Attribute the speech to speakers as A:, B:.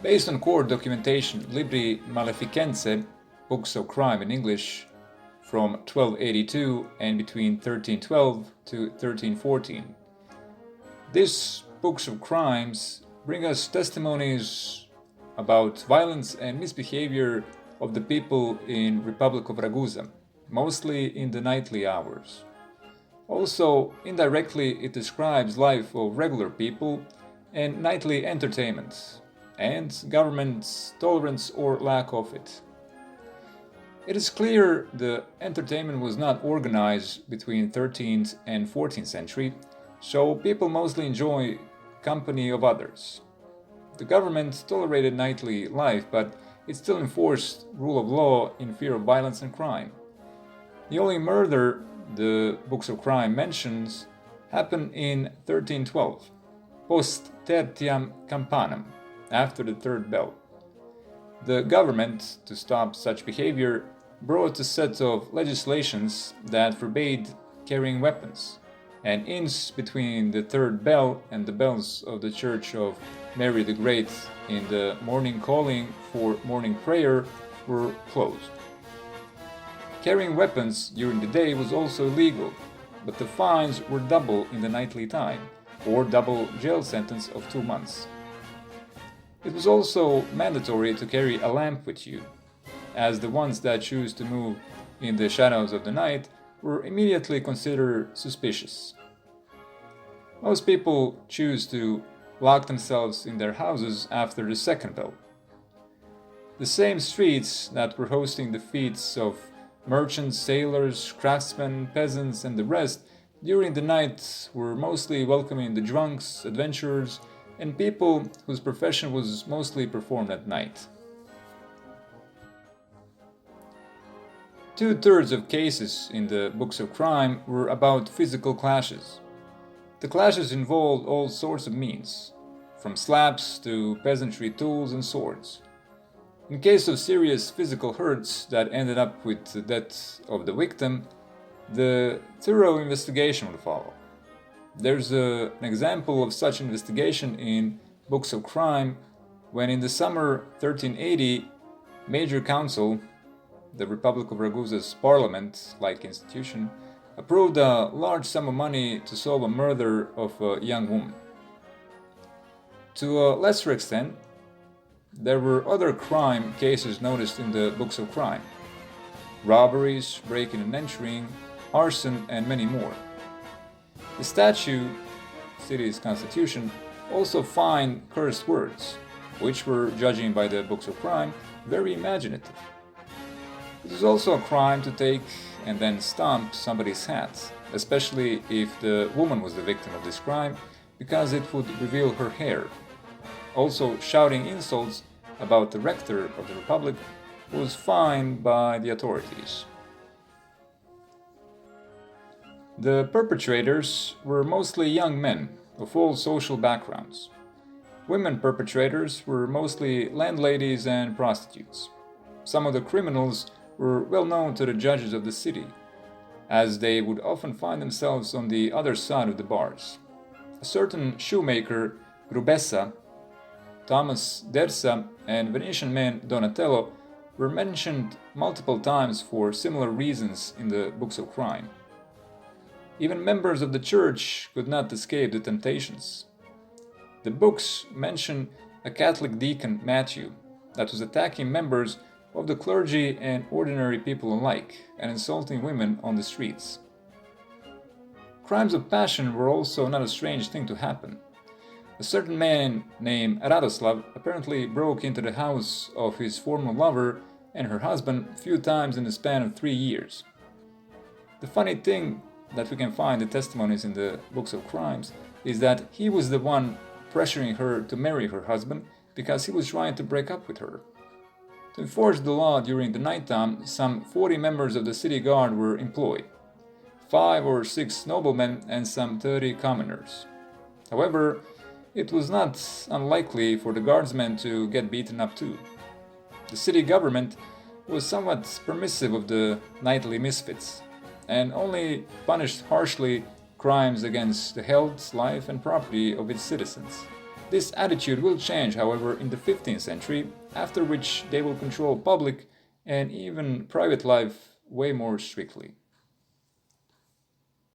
A: Based on court documentation, Libri Maleficense, Books of Crime in English, from 1282 and between 1312 to 1314. These books of crimes bring us testimonies about violence and misbehavior of the people in Republic of Ragusa, mostly in the nightly hours. Also, indirectly, it describes life of regular people and nightly entertainment, and government's tolerance or lack of it. It is clear the entertainment was not organized between 13th and 14th century, so people mostly enjoy company of others. The government tolerated nightly life, but it still enforced rule of law in fear of violence and crime. The only murder the books of crime mentions happened in 1312, post tertiam campanam, after the third bell. The government, to stop such behavior, brought a set of legislations that forbade carrying weapons, and inns between the third bell and the bells of the Church of Mary the Great in the morning calling for morning prayer were closed. Carrying weapons during the day was also illegal, but the fines were double in the nightly time, or double jail sentence of 2 months. It was also mandatory to carry a lamp with you, as the ones that choose to move in the shadows of the night were immediately considered suspicious. Most people choose to lock themselves in their houses after the second bell. The same streets that were hosting the feasts of merchants, sailors, craftsmen, peasants, and the rest during the night were mostly welcoming the drunks, adventurers, and people whose profession was mostly performed at night. 2/3 of cases in the books of crime were about physical clashes. The clashes involved all sorts of means, from slaps to peasantry tools and swords. In case of serious physical hurts that ended up with the death of the victim, the thorough investigation would follow. There's an example of such investigation in Books of Crime when in the summer 1380, Major Council, the Republic of Ragusa's parliament-like institution, approved a large sum of money to solve a murder of a young woman. To a lesser extent, there were other crime cases noticed in the Books of Crime: robberies, breaking and entering, arson, and many more. The statute, city's constitution, also fined cursed words, which were, judging by the Books of Crime, very imaginative. It is also a crime to take and then stomp somebody's hat, especially if the woman was the victim of this crime, because it would reveal her hair. Also, shouting insults about the rector of the Republic was fined by the authorities. The perpetrators were mostly young men of all social backgrounds. Women perpetrators were mostly landladies and prostitutes. Some of the criminals were well known to the judges of the city, as they would often find themselves on the other side of the bars. A certain shoemaker, Grubessa, Thomas Dersa, and Venetian man Donatello were mentioned multiple times for similar reasons in the Books of Crime. Even members of the church could not escape the temptations. The books mention a Catholic deacon, Matthew, that was attacking members of the clergy and ordinary people alike and insulting women on the streets. Crimes of passion were also not a strange thing to happen. A certain man named Radoslav apparently broke into the house of his former lover and her husband a few times in the span of 3 years. The funny thing that we can find in testimonies in the Books of Crimes is that he was the one pressuring her to marry her husband because he was trying to break up with her. To enforce the law during the nighttime, some 40 members of the city guard were employed, 5 or 6 noblemen and some 30 commoners. However, it was not unlikely for the guardsmen to get beaten up too. The city government was somewhat permissive of the nightly misfits, and only punished harshly crimes against the health, life, and property of its citizens. This attitude will change, however, in the 15th century, after which they will control public and even private life way more strictly.